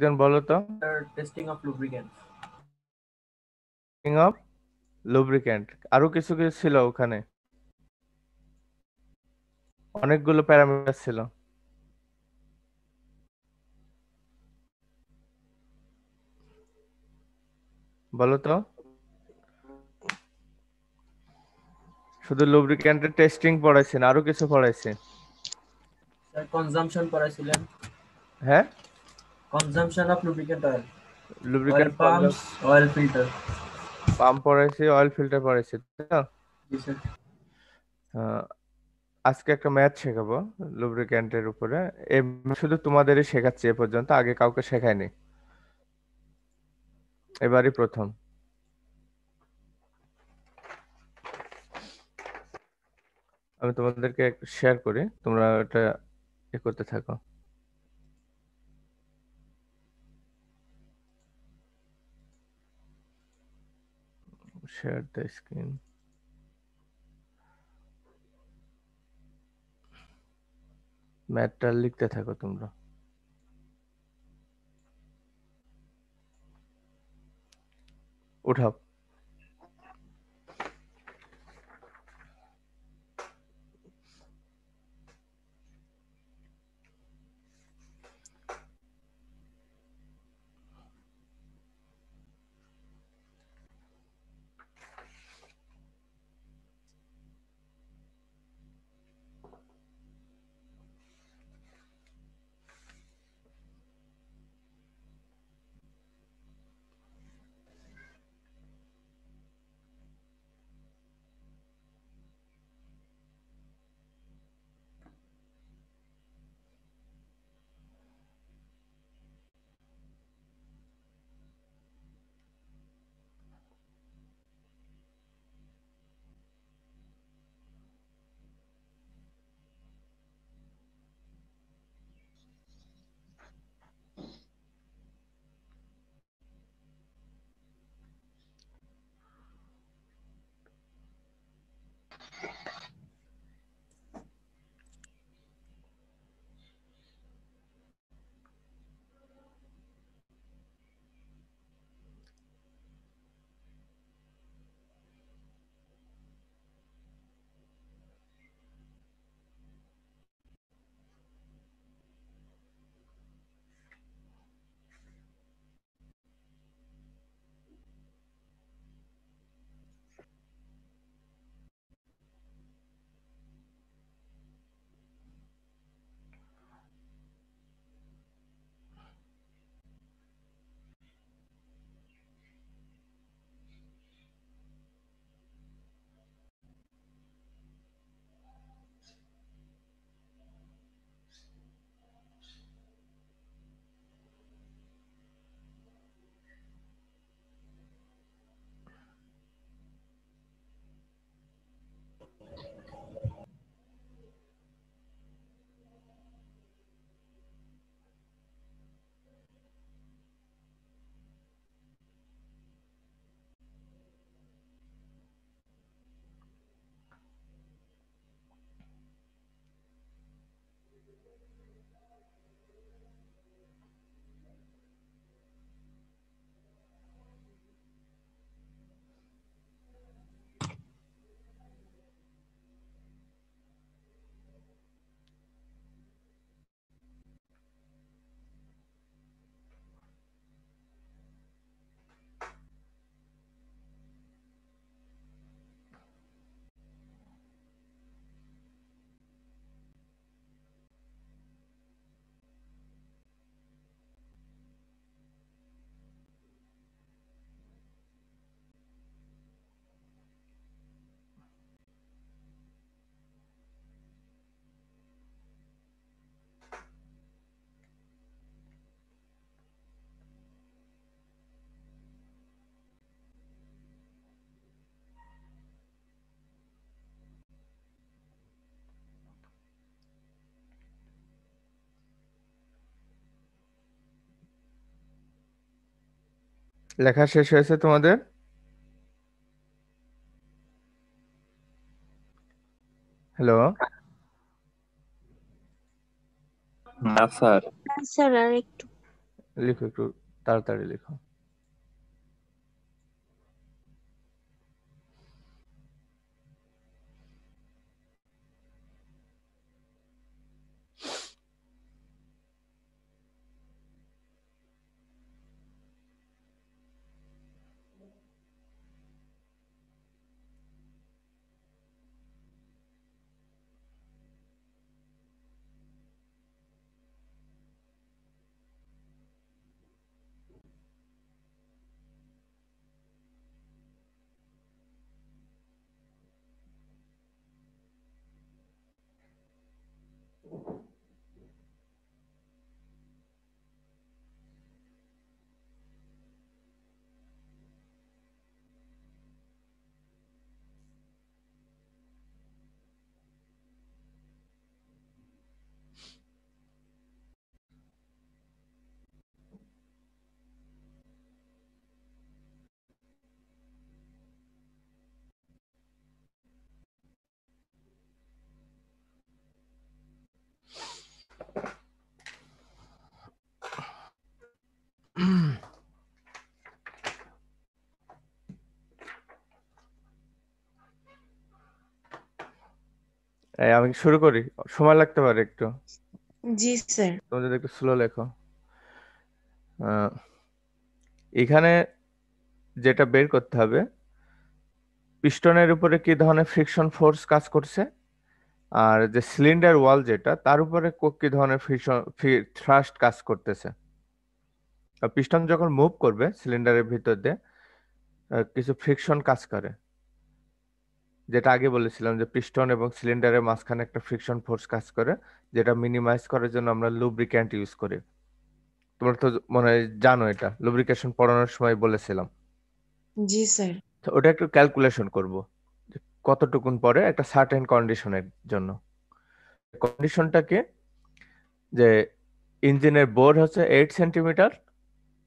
একজন বলো তো। Testing of lubricant. Testing of lubricant, আরো কিছু কিছু ছিল ওখানে, অনেকগুলো প্যারামিটার ছিল। বলো তো। শুধু লুব্রিক্যান্টের টেস্টিং পড়াইছেন, আরো কিছু পড়াইছে? স্যার কনজাম্পশন পড়াইছিলেন। হ্যাঁ, consumption of lubricant oil, oil lubricant pumps, oil filter. Pump পড়াইছে, অয়েল ফিল্টার পড়াইছে, তাই না? জি স্যার। আহ, আজকে একটা ম্যাথ শেখাবো লুব্রিক্যান্টের উপরে। এই শুধু তোমাদেরই শেখাচ্ছি, এ পর্যন্ত আগে কাউকে শেখায়নি, এবারই প্রথম। আমি তোমাদেরকে শেয়ার করি, তোমরা এটা করতে থাকো। Share the screen. ম্যাথটা লিখতে থাকো তোমরা। উঠাও। লেখা শেষ হয়েছে তোমাদের? হ্যালো। না স্যার। স্যার আর একটু। লিখো, একটু তাড়াতাড়ি লিখো। আমি শুরু করি, সময় লাগতে পারে একটু, জি স্যার। তুমি যদি একটু স্লো লেখো। আহ, এখানে যেটা বের করতে হবে, পিস্টনের উপরে কি ধরনের ফ্রিকশন ফোর্স কাজ করছে, আর যে সিলিন্ডার ওয়াল যেটা তার উপরে কি ধরনের ফ্রিকশন থ্রাস্ট কাজ করতেছে। পিস্টন যখন মুভ করবে সিলিন্ডারের ভিতর দিয়ে কিছু ফ্রিকশন কাজ করে, যেটা আগে বলেছিলাম যে পিস্টন এবং সিলিন্ডারের মাঝখানে একটা ফ্রিকশন ফোর্স কাজ করে, যেটা মিনিমাইজ করার জন্য আমরা লুব্রিক্যান্ট ইউজ করি। তোমরা তো মনে হয় জানো, এটা লুব্রিকেশন পড়ানোর সময় বলেছিলাম। জি স্যার। তো ওটা একটু ক্যালকুলেশন করব, যে কতটুকুন পরে একটা সার্টেন কন্ডিশনের জন্য। কন্ডিশনটাকে, যে ইঞ্জিনের বোর হচ্ছে 8 সেন্টিমিটার,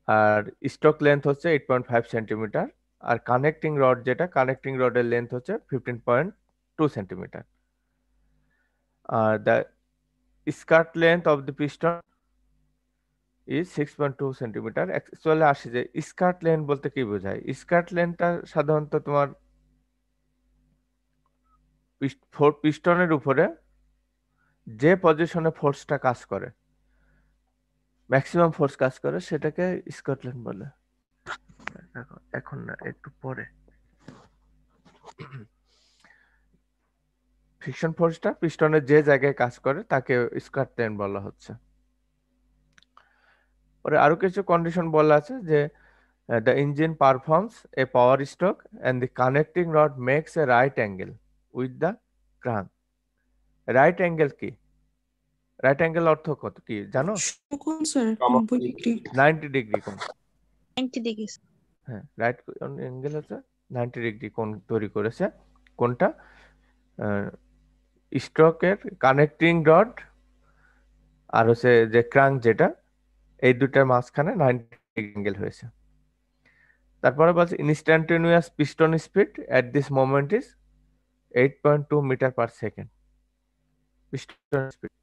আর স্টক লেন্থ হচ্ছে 8.5 সেন্টিমিটার, আর কানেক্টিং রড যেটা, কানেক্টিং রডের লেন্থ হচ্ছে 15.2 centimetre, are the skirt length of the piston is 6.2 centimetre. Actually আসি যে স্কার্ট লেন্থ বলতে কি বোঝায়। স্কার্ট লেন্থটা সাধারণত তোমার পিস্টনের উপরে যে পজিশনে ফোর্সটা কাজ করে, ম্যাক্সিমাম ফোর্স কাজ করে, সেটাকে স্কটল্যান্ড বলে। এখন না, একটু পরে। ফ্রিকশন ফোর্সটা পিস্টনের যে জায়গায় কাজ করে তাকে স্কটল্যান্ড বলা হচ্ছে। পরে আরো কিছু কন্ডিশন বলা আছে, যে the engine performs a power stroke and the connecting rod makes a right angle with the crank. Right angle কি? রাইট অ্যাঙ্গেল অর্থ কত কি জানো? কোন স্যার? 90 ডিগ্রি। 90 ডিগ্রি কোণ। 90 ডিগ্রি। হ্যাঁ, রাইট অ্যাঙ্গেল হচ্ছে 90 ডিগ্রি কোণ তৈরি করেছে। কোনটা? স্ট্রোকের কানেক্টিং রড আর হচ্ছে যে ক্রাঙ্ক যেটা, এই দুটার মাঝখানে 90 অ্যাঙ্গেল হয়েছে। তারপরে বলছে instantaneous piston speed at this moment is 8.2 metre per second. Piston speed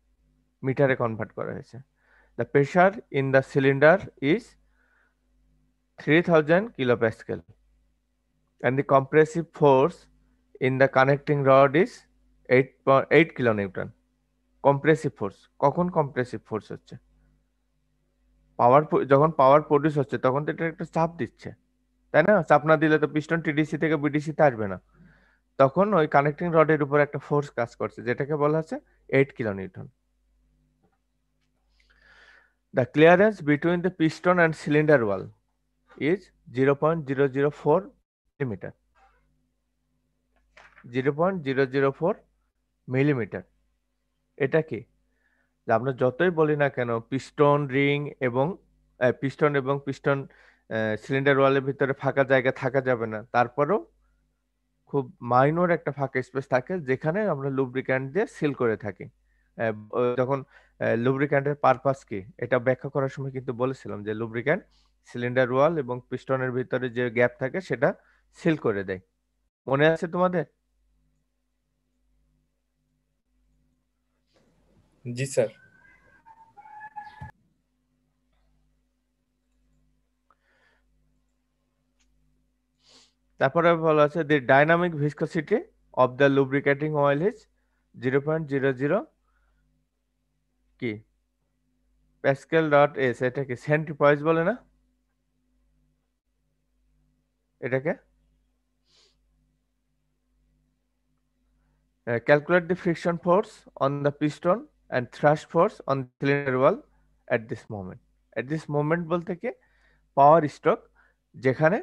মিটারে কনভার্ট করা হয়েছে। The pressure in the cylinder is 3000 kilopascal and the compressive force in the connecting rod is 8 kilonewton. Compressive force, কখন compressive force হচ্ছে? যখন পাওয়ার produce হচ্ছে তখন তো এটা একটা চাপ দিচ্ছে, তাই না? চাপ না দিলে তো পিস্টন টিডিসি থেকে বিডিসি তে আসবে না। তখন ওই কানেক্টিং রডের উপর একটা ফোর্স কাজ করছে, যেটাকে বলা হচ্ছে 8 kilonewton. The clearance between the piston and cylinder wall is 0.004 millimeter. 0.004 millimetre. এটা কি? যে আমরা যতই বলি না কেন পিস্টন রিং এবং পিস্টন সিলিন্ডার ওয়ালের ভিতরে ফাঁকা জায়গা থাকা যাবে না, তারপরও খুব মাইনর একটা ফাঁকা স্পেস থাকে যেখানে আমরা লুব্রিক্যান্ট দিয়ে সিল করে থাকি। যখন লুব্রিক্যান্টের পারপাস কি এটা ব্যাখ্যা করার সময় কিন্তু বলেছিলাম যে লুব্রিক্যান্ট সিলিন্ডার ওয়াল এবং পিস্টনের ভিতরে যে গ্যাপ থাকে সেটা সিল করে দেয়। মনে আছে তোমাদের? জি স্যার। তারপরে বলা আছে the dynamic viscosity of the lubricating oil is 0.00 কি প্যাসকেল ডট এস, এটা কি সেন্টিপয়েজ বলে না এটাকে? Calculate the friction force on the piston and thrust force on the cylinder wall at this moment. At this moment বলতে কি পাওয়ার stroke, যেখানে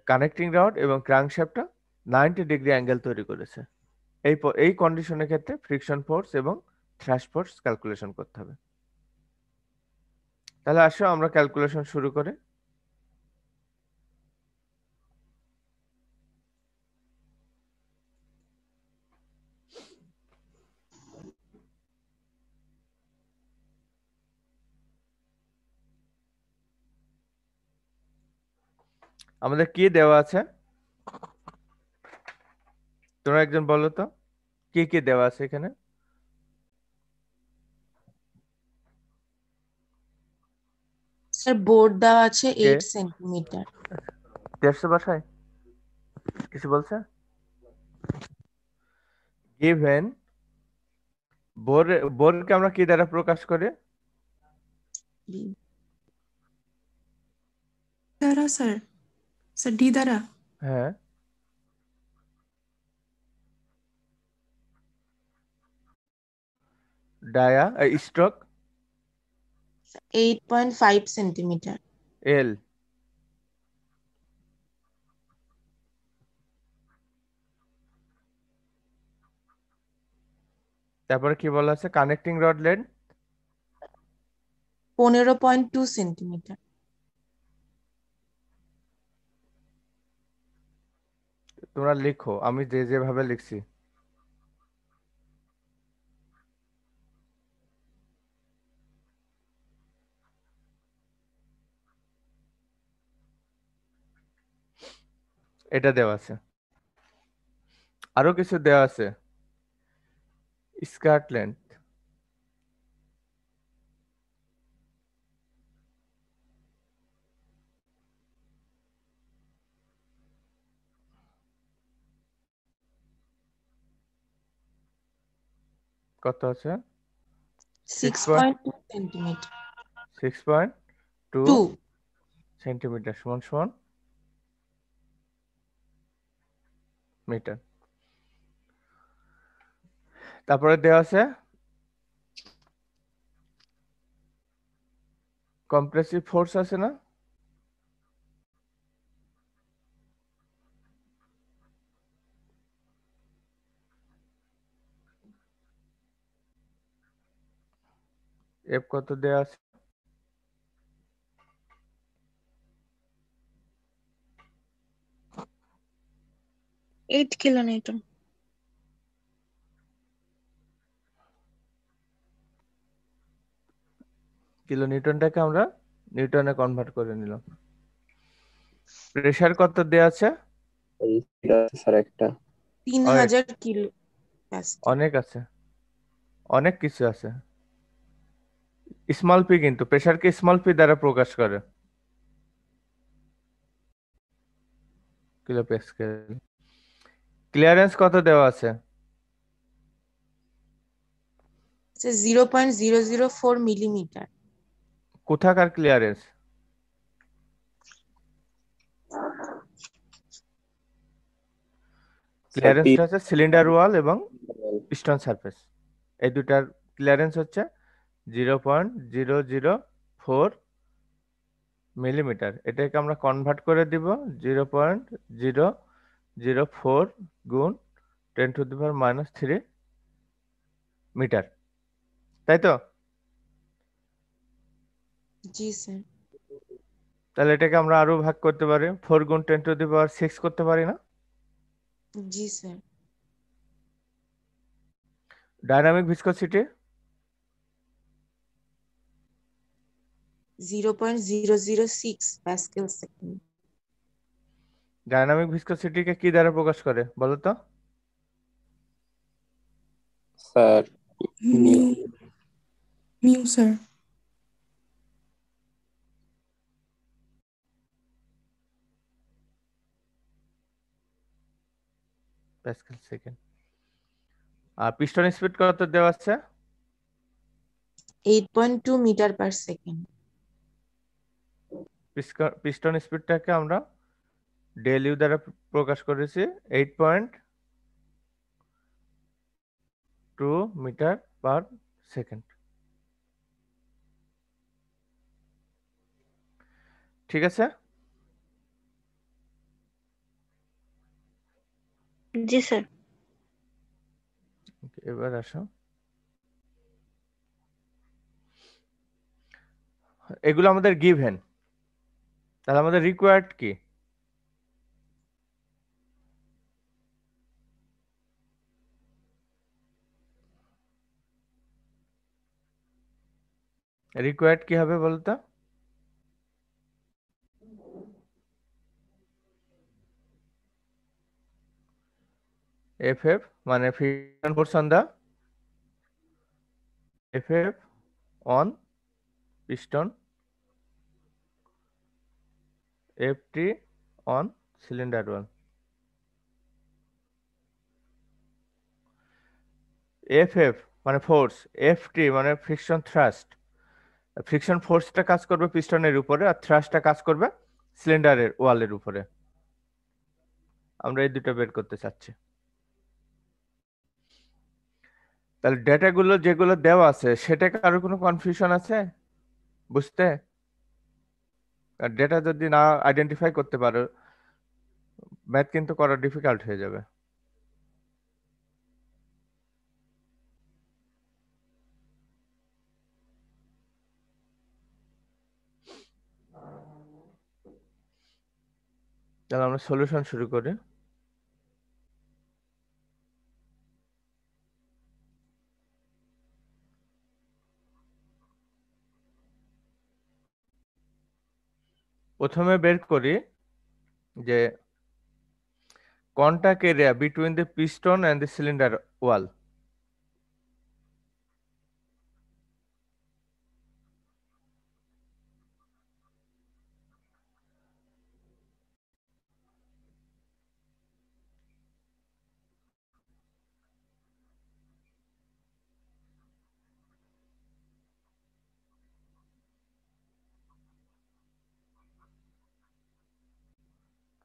connecting rod এবং ক্রাঙ্কশ্যাফটটা 90 ডিগ্রি অ্যাঙ্গেল তৈরি করেছে। এই কন্ডিশনের ক্ষেত্রে ফ্রিকশন ফোর্স এবং থ্রাস্ট ফোর্স ক্যালকুলেশন করতে হবে। তাহলে আসো আমরা ক্যালকুলেশন শুরু করি। আমাদের কি দেওয়া আছে তোমরা একজন বলো তো, কি কি দেওয়া আছে এখানে? স্যার বোর্ড দেওয়া আছে কে 8 সেন্টিমিটার। 150 ভাষায় কিছু বলছে? গিভেন বোরকে আমরা কি দ্বারা প্রকাশ করি? দ্বারা স্যার, স্যার ডি দ্বারা। হ্যাঁ, ডায়া স্ট্রোক 8.5 সেন্টিমিটার। এল। তারপরে কি বলা আছে? Connecting rod length 15.2 centimetre. তোমরা লিখো, আমি যেভাবে লিখছি। এটা দেওয়া আছে, আরো কিছু দেওয়া আছে। স্কার্ট লেন্থ কত আছে? 6.2 সেন্টিমিটার। 6.2 2 সেন্টিমিটার সমান সমান মিটার। তারপরে দেওয়া আছে কম্প্রেসিভ ফোর্স আছে না? এফ কত দেওয়া আছে? 8 কিলোনিউটন। কিলো নিউটনটাকে আমরা নিউটনে কনভার্ট করে নিলাম। প্রেসার কত দেওয়া আছে? স্যার একটা 3000 কিলো প্যাসকেল। অনেক আছে, অনেক কিছু আছে। স্মল পি, কিন্তু প্রেসারকে স্মল পি দ্বারা প্রকাশ করে, কিলো প্যাসকেল। ক্লিয়ারেন্স কত দেওয়া আছে? 0.004 মিলিমিটার। কোথাকার ক্লিয়ারেন্স? ক্লিয়ারেন্সটা হচ্ছে সিলিন্ডার ওয়াল এবং পিস্টন সারফেস, এই দুটার ক্লিয়ারেন্স হচ্ছে 0.004 মিলিমিটার। এটাকে আমরা কনভার্ট করে দিব 0.004 গুণ 10⁻³ মিটার, তাই তো? জি স্যার। তাহলে এটাকে আমরা আরো ভাগ করতে পারি, 4 গুণ 10⁶ করতে পারি না? জি sir. Dynamic viscosity 0.006 pascal second. Dynamic ভিসকসিটিকে কি দ্বারা প্রকাশ করে বলো তো? Sir mu mu sir. Pascal second. আর পিস্টন স্পিড কত দেওয়া আছে? 8.2 meter per second. পিস্টন স্পিডটাকে আমরা ডেল ইউ দ্বারা প্রকাশ করেছি 8.2 মিটার পার সেকেন্ড। ঠিক আছে? জি স্যার। এবার আসো, এগুলো আমাদের গিভেন, তাহলে আমাদের রিকোয়ার্ড কি? রিকোয়ার্ড কি হবে বলতো? FF মানে friction force on the FF on piston, FT on cylinder wall. FF মানে ফোর্স, FT মানে ফ্রিকশন থ্রাস্ট। ফ্রিকশন ফোর্সটা কাজ করবে পিস্টনের উপরে আর থ্রাস্টটা কাজ করবে সিলিন্ডারের ওয়ালের উপরে। আমরা এই দুটো বের করতে চাচ্ছি। তাহলে ডেটাগুলো যেগুলো দেওয়া আছে সেটা কারো কোনো কনফিউশন আছে বুঝতে? আর ডেটা যদি না আইডেন্টিফাই করতে পারো, ম্যাথ কিন্তু করা ডিফিকাল্ট হয়ে যাবে। তাহলে আমরা সলিউশন শুরু করি। প্রথমে বের করি যে contact area between the piston and the cylinder wall.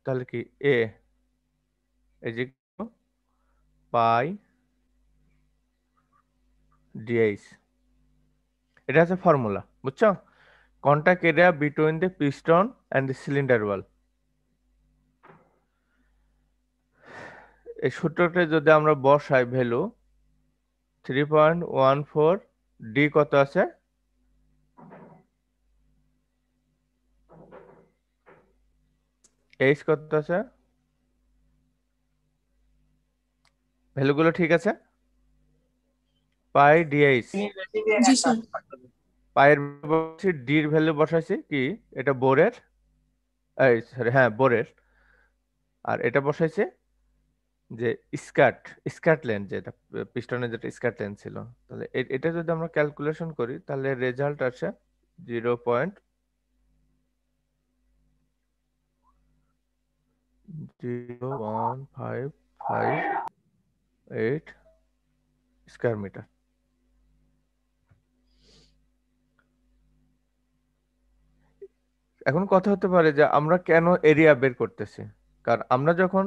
তাহলে কি A is equal to pi dh, এটা হচ্ছে ফর্মুলা, বুঝছো? Contact area between the piston and the cylinder wall. এই সূত্রটা যদি আমরা বসাই ভ্যালু 3.14, ডি কত আছে? এইচ কত আছে? ভ্যালুগুলো ঠিক আছে? পাই ডিএইচ, জি স্যার। পায়ের বসাইছি, ডির ভ্যালু বসাইছি কি এটা বোরের, এই সরি হ্যাঁ বোরের, আর এটা বসাইছে যে স্কার্ট লেন্থ, যেটা পিস্টনের যেটা স্কার্ট লেন্থ ছিল। তাহলে এটা যদি আমরা ক্যালকুলেশন করি তাহলে রেজাল্ট আসে 0.01558 স্কয়ার মিটার। এখন কথা হতে পারে যে আমরা কেন এরিয়া বের করতেছি, কারণ আমরা যখন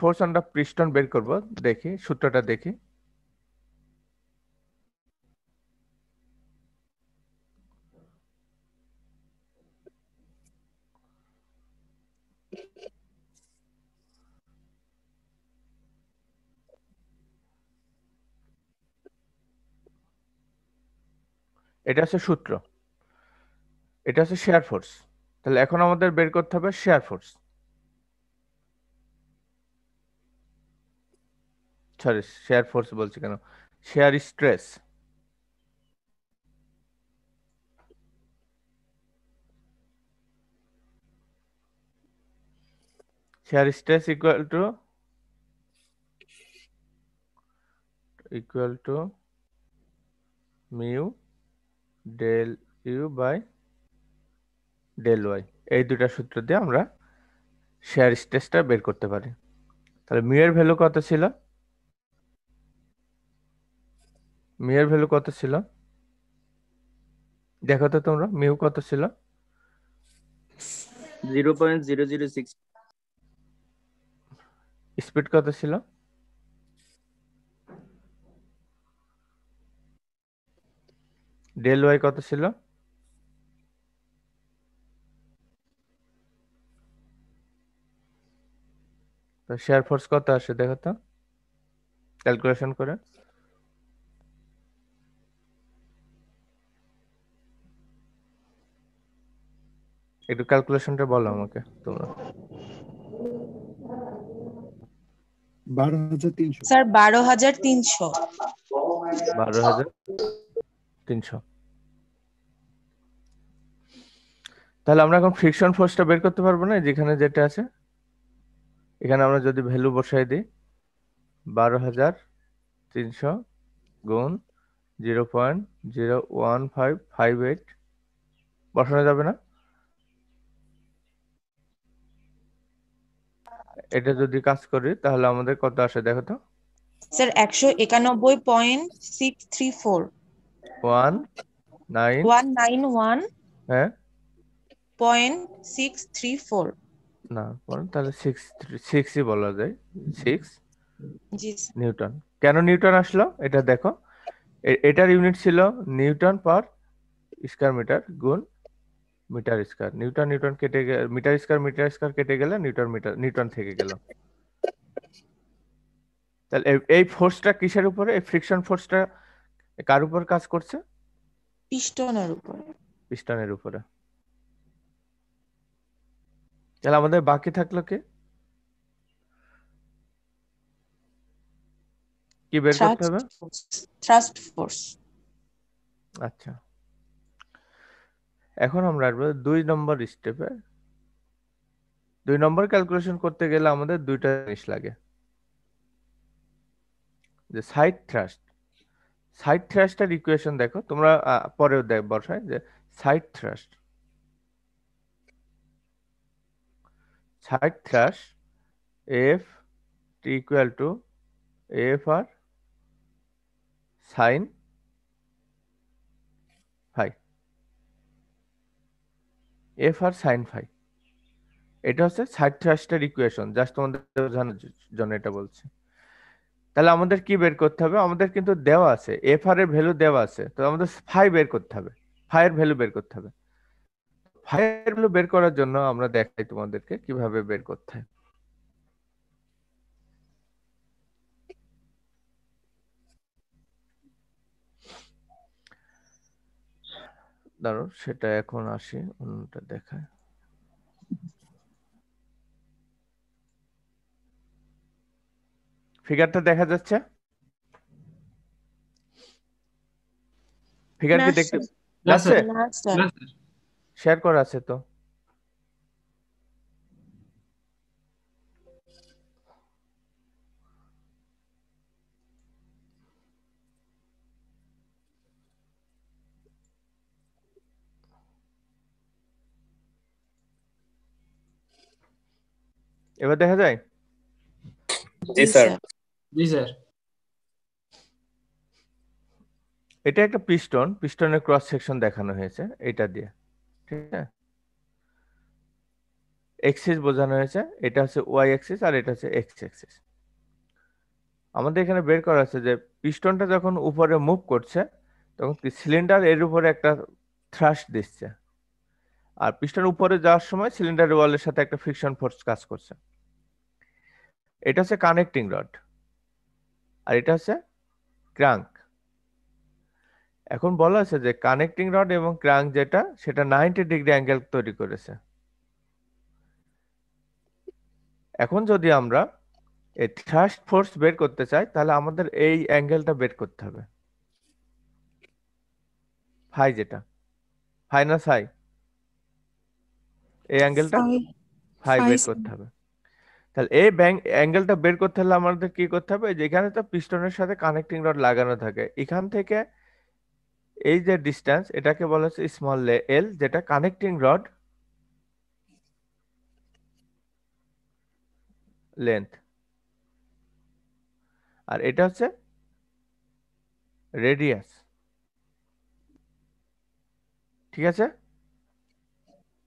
ফোর্স অন দা পিস্টন বের করব, দেখি সূত্রটা দেখি। এটা হচ্ছে সূত্র, এটা হচ্ছে শেয়ার ফোর্স। তাহলে এখন আমাদের বের করতে হবে shear force, sorry shear force বলছি কেন, shear stress. Shear stress equal to mu del u by del y. এই দুটা সূত্র দিয়ে আমরা শেয়ার স্ট্রেসটা বের করতে পারি। তাহলে মিউ এর ভ্যালু কত ছিল? মিউ এর ভ্যালু কত ছিল দেখো তো তোমরা, মিউ কত ছিল? 0.006 স্পিড কত ছিল? ডেল ওয়াই কত ছিল? তো শেয়ার ফোর্স কত আসে দেখো তো, ক্যালকুলেশন করে। একটু ক্যালকুলেশনটা বলো আমাকে তোমরা। 12,300। স্যার 12,300। 12,300। তাহলে আমরা এখন ফ্রিকশন ফোর্সটা বের করতে পারবো না, যেখানে যেটা আছে এখানে আমরা যদি ভ্যালু বসাই দিই 12,300 গুণ 0.01558 বসানো যাবে না? এটা যদি কাজ করি তাহলে আমাদের কত আসে দেখো তো, স্যার 191.634। 19 হ্যাঁ 191.634। না বলেন তাহলে 6ই বলা যায়, 6 জি স্যার। নিউটন। কেন নিউটন আসলো এটা দেখো, এটার ইউনিট ছিল নিউটন পার স্কয়ার মিটার গুণ মিটার স্কয়ার। নিউটন নিউটন কেটে গেলে মিটার স্কয়ার কেটে গেলে নিউটন থেকে গেল। তাহলে এই ফোর্সটা কিসের উপরে, এই ফ্রিকশন ফোর্সটা কার উপর কাজ করছে? পিস্টনের উপরে। পিস্টনের উপরে। তাহলে আমাদের বাকি থাকলো কি বের করতে হবে? Thrust force. আচ্ছা, এখন আমরা আসবো 2 নম্বর স্টেপে। 2 নম্বর ক্যালকুলেশন করতে গেলে আমাদের দুইটা জিনিস লাগে, যে সাইড থ্রাস্টের ইকুয়েশন দেখো তোমরা, পরেও বসায় যে side thrust F T equal to F R sine phi, F R sine phi. এটা হচ্ছে সাইড থ্রাস্টের ইকুয়েশন, জাস্ট তোমাদের বোঝানোর জন্য এটা বলছি। তাহলে আমাদের কি বের করতে হবে? আমাদের কিন্তু দেওয়া আছে এফ আর এর ভ্যালু দেওয়া আছে, তো আমাদের ফাই বের করতে হবে, ফাই এর ভ্যালু বের করতে হবে। ফাই এর ভ্যালু বের করার জন্য আমরা দেখাই তোমাদেরকে কিভাবে বের করতে হয়। দাঁড়ো সেটা এখন আসি, অন্যটা দেখায়। ফিগারটা দেখা যাচ্ছে? ফিগার কি দেখতে যাচ্ছে? না স্যার। শেয়ার করা আছে তো। এবার দেখা যায়? জি স্যার। জি স্যার। এটা একটা পিস্টনের ক্রস সেকশন দেখানো হয়েছে এটা দিয়ে, ঠিক আছে? এক্সিস বোঝানো হয়েছে, এটা হচ্ছে ওয়াই এক্সিস আর এটা হচ্ছে এক্স এক্সিস। আমাদের এখানে বের করা আছে যে পিস্টনটা যখন উপরে মুভ করছে তখন সিলিন্ডার এর উপরে একটা থ্রাস্ট দিচ্ছে, আর পিস্টন উপরে যাওয়ার সময় সিলিন্ডার ওয়ালের সাথে একটা ফ্রিকশন ফোর্স কাজ করছে। এটা হচ্ছে কানেক্টিং রড আর এটা হচ্ছে ক্রাঙ্ক। এখন বলা আছে যে কানেক্টিং রড এবং ক্রাঙ্ক যেটা, সেটা 90 ডিগ্রি অ্যাঙ্গেল তৈরি করেছে। এখন যদি আমরা এই থ্রাস্ট ফোর্স বের করতে চাই তাহলে আমাদের এই অ্যাঙ্গেলটা বের করতে হবে, ফাই যেটা, ফাই না সাই, এই অ্যাঙ্গেলটা ফাই বের করতে হবে। তাহলে এই অ্যাঙ্গেলটা বের করতে হলে আমাদের কি করতে হবে? যেখানে তো পিস্টনের সাথে কানেক্টিং রড লাগানো থাকে, এখান থেকে এই যে ডিস্টেন্স এটাকে বলা হচ্ছে স্মল এল, যেটা কানেক্টিং রড লেন্থ। আর এটা হচ্ছে রেডিয়াস, ঠিক আছে,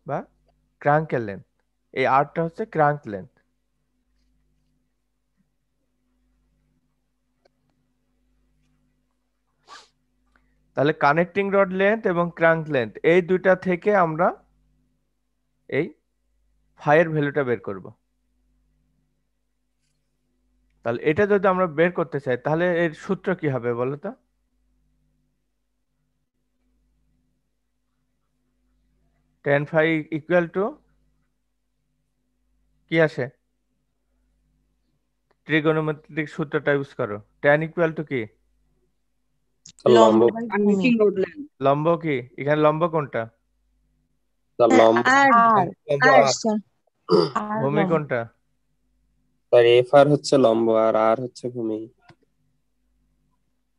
বা ক্রাঙ্কের লেন্থ। এই আরটা হচ্ছে ক্রাঙ্ক লেন্থ। তাহলে কানেক্টিং রড লেন্থ এবং ক্রাঙ্ক লেন্থ এই দুইটা থেকে আমরা এই ফাইয়ের ভ্যালুটা বের করব। তাহলে এটা যদি আমরা বের করতে চাই তাহলে এর সূত্র কি হবে বলো তো? tan phi ইকুয়াল টু কি আসে? ট্রিগোনোমেট্রিক সূত্রটা ইউজ করো। tan ইকুয়াল টু কি? লম্ব লম্ব বাই ভূমি। Connecting node length. লম্ব কি? এখানে লম্ব কোনটা? লম্ব আর লম্ব আর আর স্যার আর ভূমি লম্ব। কোনটা? স্যার এফ আর হচ্ছে লম্ব আর আর হচ্ছে ভূমি।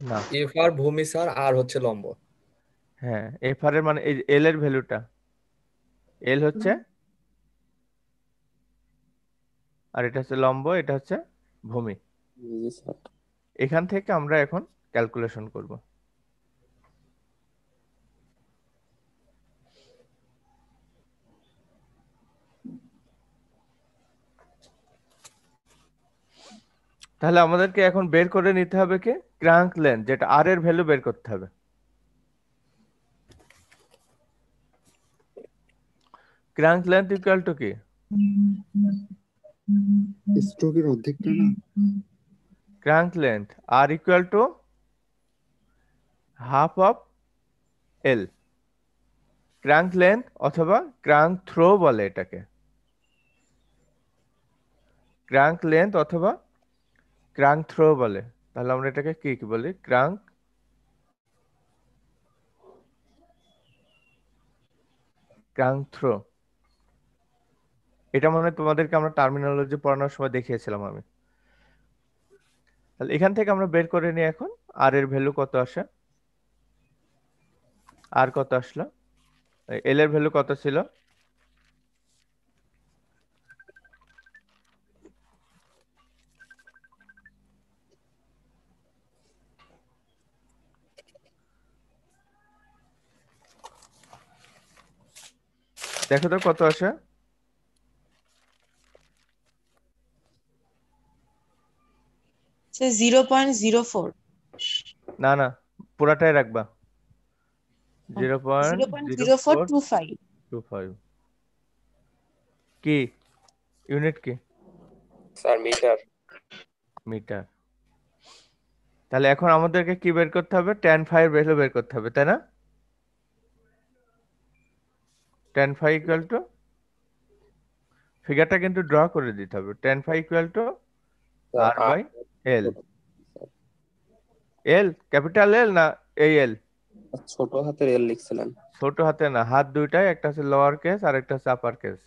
না, এফ আর ভূমি স্যার, আর হচ্ছে লম্ব। হ্যাঁ, এফ আর এর মানে এই এল এর ভ্যালুটা, এল হচ্ছে, আর এটা হচ্ছে লম্ব, এটা হচ্ছে ভূমি। জি স্যার। এখান থেকে আমরা এখন ক্যালকুলেশন করব। তাহলে আমাদেরকে এখন বের করে নিতে হবে কি ক্রাঙ্ক লেন্থ, যেটা আর এর ভ্যালু বের করতে হবে। ক্রাঙ্ক লেন্থ ইকুয়াল টু কি? স্ট্রোকের অর্ধেকটা না? Crank length R equal to half of L. Crank length অথবা ক্রাঙ্ক থ্রো বলে এটাকে, ক্রাঙ্ক লেন্থ অথবা ক্রাঙ্ক থ্রো বলে। তাহলে আমরা এটাকে কি কি বলি? Crank throw. এটা মনে হয় তোমাদেরকে আমরা টার্মিনোলজি পড়ানোর সময় দেখিয়েছিলাম আমি। তাহলে এখান থেকে আমরা বের করে নিই এখন আর এর ভ্যালু কত আসে। আর কত আসলো? এল এর ভ্যালু কত ছিল? দেখো তো কত আসে। স্যার 0.04। না না, পুরাটাই রাখবা। 0.0425। 0.0425। কি ইউনিট কি? Sir metre. মিটার। তাহলে এখন আমাদেরকে কি বের করতে হবে? tan phi এর ভ্যালু বের করতে হবে, তাই না? tan phi ইকুয়াল টু, ফিগারটা কিন্তু ড্র করে দিতে হবে। tan phi equal to sir R R by L. L capital L না এই এল? ছোট হাতের এল লিখছিলেন। ছোট হাতে না, হাত দুইটাই, একটা হচ্ছে লোয়ার কেস আর একটা হচ্ছে আপার কেস।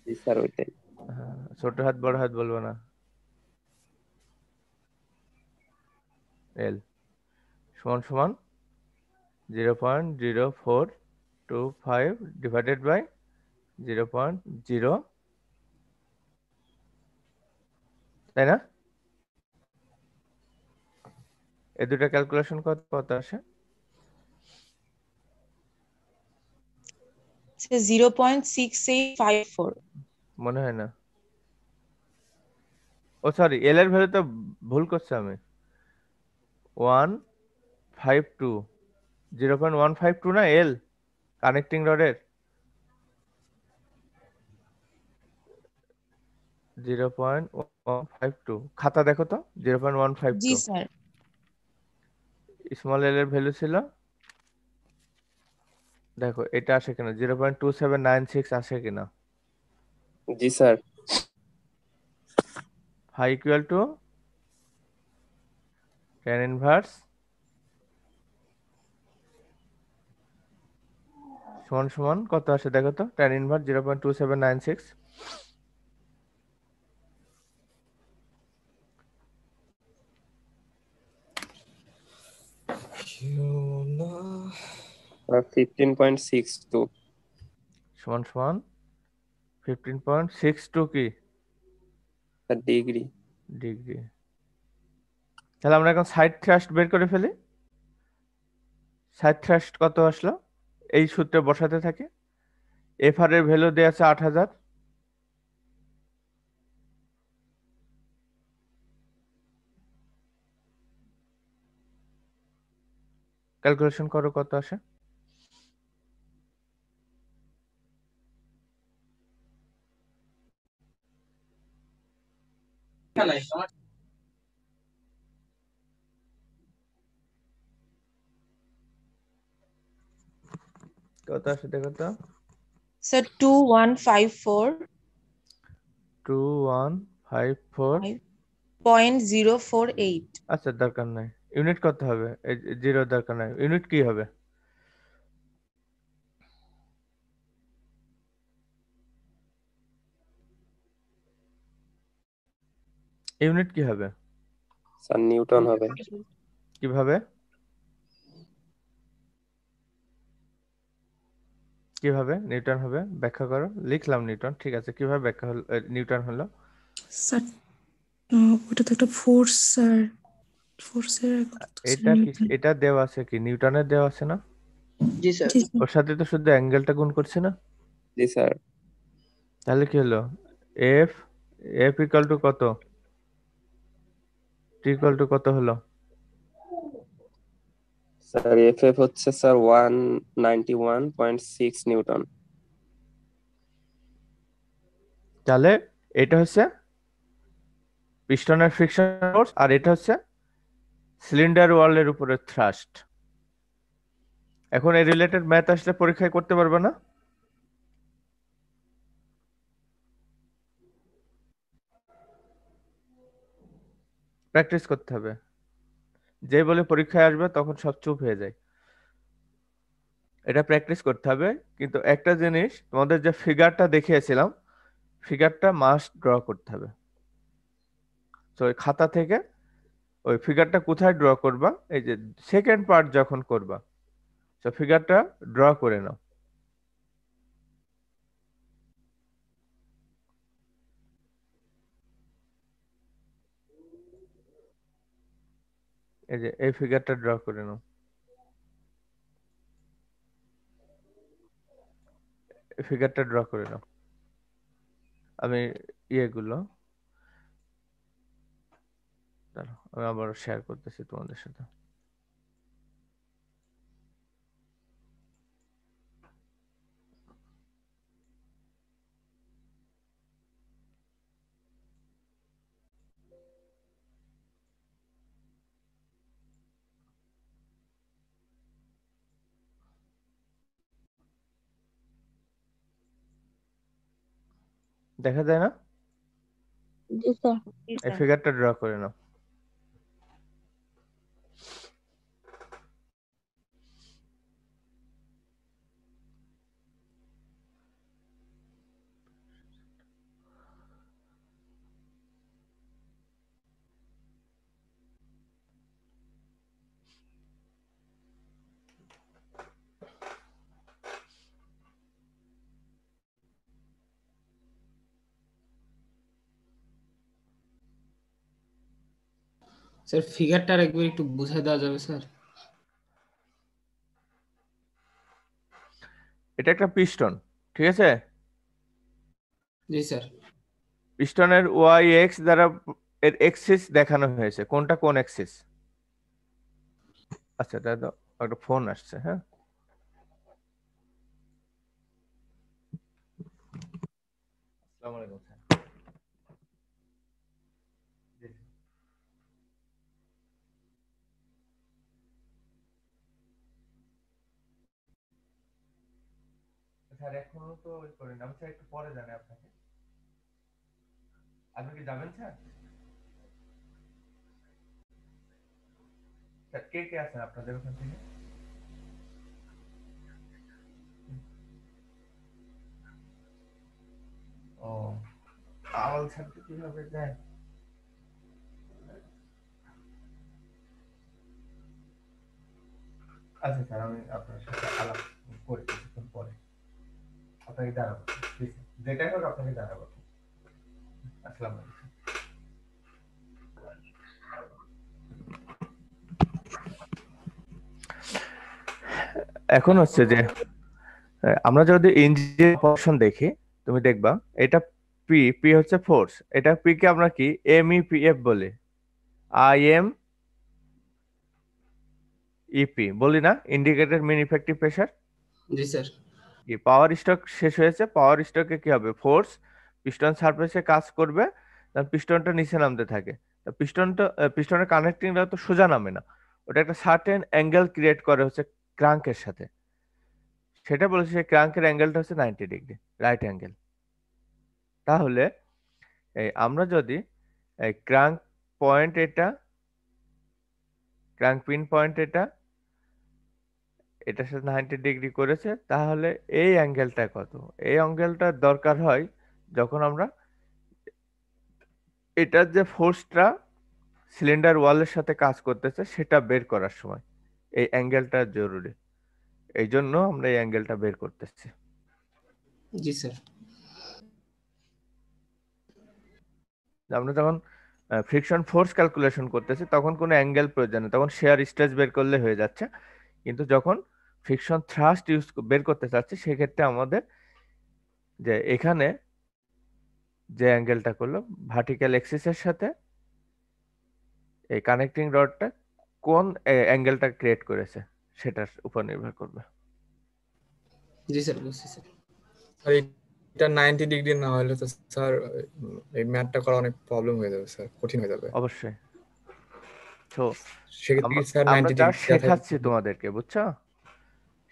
জি স্যার ওইটাই। ছোট হাত বড় হাত বলবো না। এল সমান সমান 0.0425 ডিভাইডেড বাই 0.0, তাই না? এই দুটা ক্যালকুলেশন কত কত আসে? স্যার 0.6854। মনে হয় না। ও সরি, এল এর ভ্যালু তো ভুল করছি আমি। 152, 0.152 না এল কানেক্টিং রডের? 0.152 খাতা দেখো তো। জি 0.152 স্যার। স্মল এল এর ভ্যালু ছিল, দেখো এটা আসে কিনা, 0.2796 আসে কিনা। জি sir. Phi equal to tan inverse সমান সমান কত আসে দেখো তো, tan ইনভার্স 0.2796। না, 15.62 সমান সমান 15.62 কি ডিগ্রি। ডিগ্রি। তাহলে আমরা এখন সাইড থ্রাস্ট বের করে ফেলি। সাইড থ্রাস্ট কত আসলো, এই সূত্রে বসাতে থাকি। এফ আর এর ভ্যালু দেওয়া আছে 8000। ক্যালকুলেশন করো কত আসে। কত আসে দেখো তো। Sir, 2154 2154। 0.048. আচ্ছা দরকার নাই, ইউনিট কত হবে, এই জিরো দরকার নাই, ইউনিট কি হবে? ইউনিট কি হবে? স্যার নিউটন হবে। কিভাবে কিভাবে নিউটন হবে, ব্যাখ্যা করো। লিখলাম নিউটন, ঠিক আছে, কিভাবে ব্যাখ্যা হলো নিউটন হলো? স্যার ওটা তো একটা ফোর্স স্যার, ফোর্সের একক তো স্যার এটা কি, নিউটন। এটা দেওয়া আছে কি, নিউটনের দেওয়া আছে না? জি স্যার। জি স্যার। ওর সাথে তো শুধু অ্যাঙ্গেলটা গুণ করছে না? জি স্যার। তাহলে কি হলো, এফ এফ ইকাল টু কত, টি ইকাল টু কত হলো? স্যার এফ এফ হচ্ছে স্যার 191.6 নিউটন। তাহলে এটা হচ্ছে পিস্টনের ফ্রিকশন ফোর্স, আর এটা হচ্ছে সিলিন্ডার ওয়ালের উপরে থ্রাস্ট। এখন এই রিলেটেড ম্যাথ আসলে পরীক্ষায় করতে পারবে না? প্র্যাকটিস করতে হবে। যে বলে পরীক্ষায় আসবে তখন সব চুপ হয়ে যায়। এটা প্র্যাকটিস করতে হবে। কিন্তু একটা জিনিস, তোমাদের যে ফিগারটা দেখিয়েছিলাম, ফিগারটা মাস্ট ড্র করতে হবে। তো ওই খাতা থেকে ওই ফিগারটা কোথায় ড্র করবা, এই যে সেকেন্ড পার্ট যখন করবা, তো ফিগারটা ড্র করে নাও। এই যে এই ফিগারটা ড্র করে নাও, এই ফিগারটা ড্র করে নাও। আমি ইয়েগুলো, দাঁড়াও, আমি আবার শেয়ার করতেছি তোমাদের সাথে। দেখা যায় না? জি স্যার। এই ফিগারটা ড্র করে নাও। স্যার ফিগারটা একবার একটু বুঝাই দেওয়া যাবে স্যার? এটা একটা পিস্টন, ঠিক আছে? জি স্যার। পিস্টনের ওয়াই এক্স দ্বারা এর এক্সিস দেখানো হয়েছে, কোনটা কোন এক্সিস? আচ্ছা দাদা, একটা ফোন আসছে, হ্যাঁ। আসসালামু আলাইকুম স্যার। জি স্যার, এখনো তো ওই করিনি আমি স্যার, একটু পরে জানাই আপনাকে। আপনি কি যাবেন স্যার? স্যার কে কে আছেন আপনাদের ওখান থেকে? ও, আওয়াল স্যার তো কিভাবে যায়? আচ্ছা স্যার, আমি আপনার সাথে আলাপ করি কিছুক্ষণ পরে, আপনাকে জানাবো। ঠিক আছে, যেটাই হোক আপনাকে জানাবো। আসসালামু আলাইকুম। এখন হচ্ছে যে আমরা যদি ইঞ্জিন অপারেশন দেখি, তুমি দেখবা এটা পি, পি হচ্ছে ফোর্স, এটা পি কে আমরা কি এমইপিএফ বলি, আই এম ইপি বলি না, ইন্ডিকেটেড মিন ইফেক্টিভ প্রেসার। জি স্যার। কি পাওয়ার স্ট্রোক শেষ হয়েছে, পাওয়ার স্ট্রোকে কি হবে, ফোর্স পিস্টন সারফেসে কাজ করবে, পিস্টনটা নিচে নামতে থাকে। পিস্টনের কানেক্টিং তো সোজা নামে না, ওটা একটা সার্টেন অ্যাঙ্গেল ক্রিয়েট করে হচ্ছে ক্রাঙ্কের সাথে, সেটা বলেছে সেই ক্রাঙ্কের অ্যাঙ্গেলটা হচ্ছে 90 ডিগ্রি রাইট অ্যাঙ্গেল। তাহলে এই আমরা যদি এই ক্রাঙ্ক পয়েন্ট এটা, ক্রাঙ্ক পিন পয়েন্ট এটা, এটার সাথে 90 ডিগ্রি করেছে, তাহলে এই অ্যাঙ্গেলটা কত, এই অ্যাঙ্গেলটা দরকার হয় যখন আমরা এটার যে ফোর্সটা সিলিন্ডার ওয়ালের সাথে কাজ করতেছে সেটা বের করার সময় এই অ্যাঙ্গেলটা জরুরি, এই জন্য আমরা এই অ্যাঙ্গেলটা বের করতেছি। জি স্যার। আমরা যখন ফ্রিকশন ফোর্স ক্যালকুলেশন করতেছি তখন কোনো অ্যাঙ্গেল প্রয়োজন নেই, তখন শেয়ার স্ট্রেস বের করলে হয়ে যাচ্ছে। কিন্তু যখন ফ্রিকশন থ্রাস্ট বের করতে চাচ্ছি সেক্ষেত্রে আমাদের যে এখানে যে অ্যাঙ্গেলটা করলো ভার্টিক্যাল এক্সিসের সাথে এই কানেক্টিং রডটা কোন অ্যাঙ্গেলটা ক্রিয়েট করেছে সেটার উপর নির্ভর করবে। জি স্যার, বুঝছি স্যার। আর এটা 90 ডিগ্রি না হলে তো স্যার এই ম্যাথটা করা অনেক প্রবলেম হয়ে যাবে স্যার, কঠিন হয়ে যাবে। অবশ্যই। তো সেক্ষেত্রে কি স্যার আমরা 90 যা ডিগ্রি শেখাচ্ছি তোমাদেরকে, বুঝছো,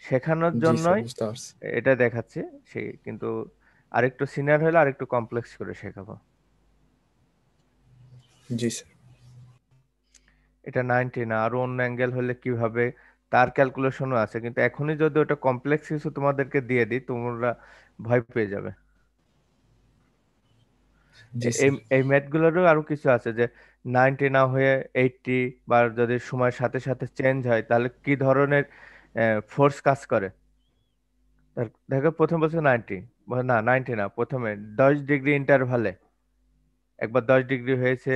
শেখানোর জি স্যার, জন্যই বুঝতে পারছি। এটা দেখাচ্ছি, সেই কিন্তু আরেকটু সিনিয়র হলে আরেকটু কমপ্লেক্স করে শেখাবো। জি স্যার। এটা 90 না, আরো অন্য অ্যাঙ্গেল হলে কিভাবে তার ক্যালকুলেশনও আছে, কিন্তু এখনই যদি ওটা কমপ্লেক্স কিছু তোমাদেরকে দিয়ে দিই তোমরা ভয় পেয়ে যাবে। জি এই স্যার। এই ম্যাথগুলোরও আরো কিছু আছে যে 90 না হয়ে 80, বা যদি সময়ের সাথে সাথে চেঞ্জ হয় তাহলে কি ধরনের ফোর্স কাজ করে। দেখো প্রথম বলছে 90, না 90 না, প্রথমে 10 ডিগ্রি ইন্টারভালে একবার 10 ডিগ্রি হয়েছে,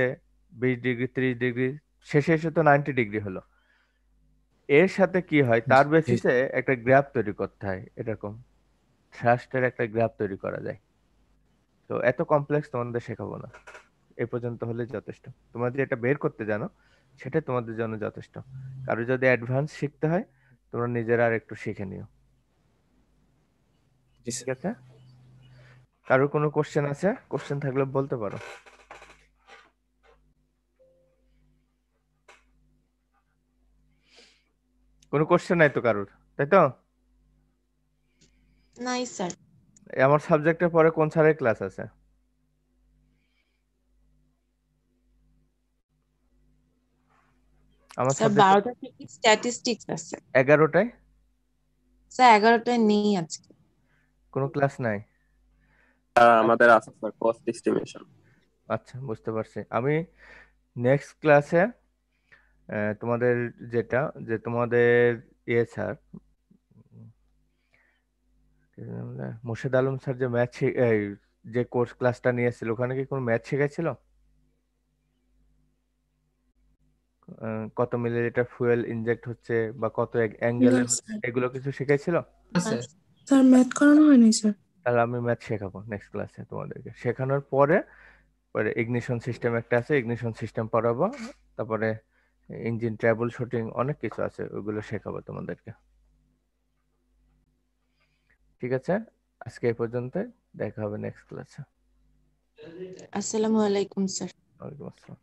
20 ডিগ্রি, 30 ডিগ্রি, শেষে এসে তো 90 ডিগ্রি হলো। এর সাথে কি হয় তার জি বেসিসে একটা গ্রাফ তৈরি করতে হয়, এরকম থ্রাস্টের একটা গ্রাফ তৈরি করা যায়। তো এত কমপ্লেক্স তোমাদের শেখাবো না, এ পর্যন্ত হলে যথেষ্ট। তোমরা যে এটা বের করতে জানো সেটা তোমাদের জন্য যথেষ্ট। কারো যদি অ্যাডভান্স শিখতে হয় তোমরা নিজেরা আর একটু শিখে নিও, জি ঠিক স্যার। আছে? কারোর কোনো কোশ্চেন আছে? কোশ্চেন থাকলে বলতে পারো। কোনো কোশ্চেন নাই তো কারোর, তাই তো? নাই স্যার। আমার সাবজেক্টের পরে কোন স্যারের ক্লাস আছে? আমার স্যার সাবজেক্টে 12টা থেকে স্ট্যাটিস্টিক্স আছে। 11টায় স্যার 11টায় নেই আজকে। কোনো ক্লাস নাই? আমাদের আছে স্যার কস্ট এস্টিমেশন। আচ্ছা, বুঝতে পারছি। আমি নেক্সট ক্লাসে তোমাদের যেটা, যে তোমাদের ইয়ে স্যার মোর্শেদ আলম স্যার যে ম্যাথ যে কোর্স ক্লাসটা নিয়েছিল ওখানে কি কোনো ম্যাথ শেখাইছিল? কত মিলিলিটার ফুয়েল ইনজেক্ট হচ্ছে বা কত অ্যাঙ্গেলে না হচ্ছে, স্যার, এগুলো কিছু শিখাইছিল? স্যার। স্যার ম্যাথ করানো হয়নি স্যার। তাহলে আমি ম্যাথ শেখাবো নেক্সট ক্লাসে তোমাদেরকে। শেখানোর পরে পরে ইগনিশন সিস্টেম একটা আছে, ইগনিশন সিস্টেম পড়াবো, তারপরে ইঞ্জিন ট্রাবল শুটিং, অনেক কিছু আছে, ওগুলো শেখাবো তোমাদেরকে। ঠিক আছে, আজকে এই পর্যন্ত, দেখা হবে নেক্সট ক্লাসে। আসসালামু আলাইকুম স্যার। ওয়ালাইকুম আসসালাম।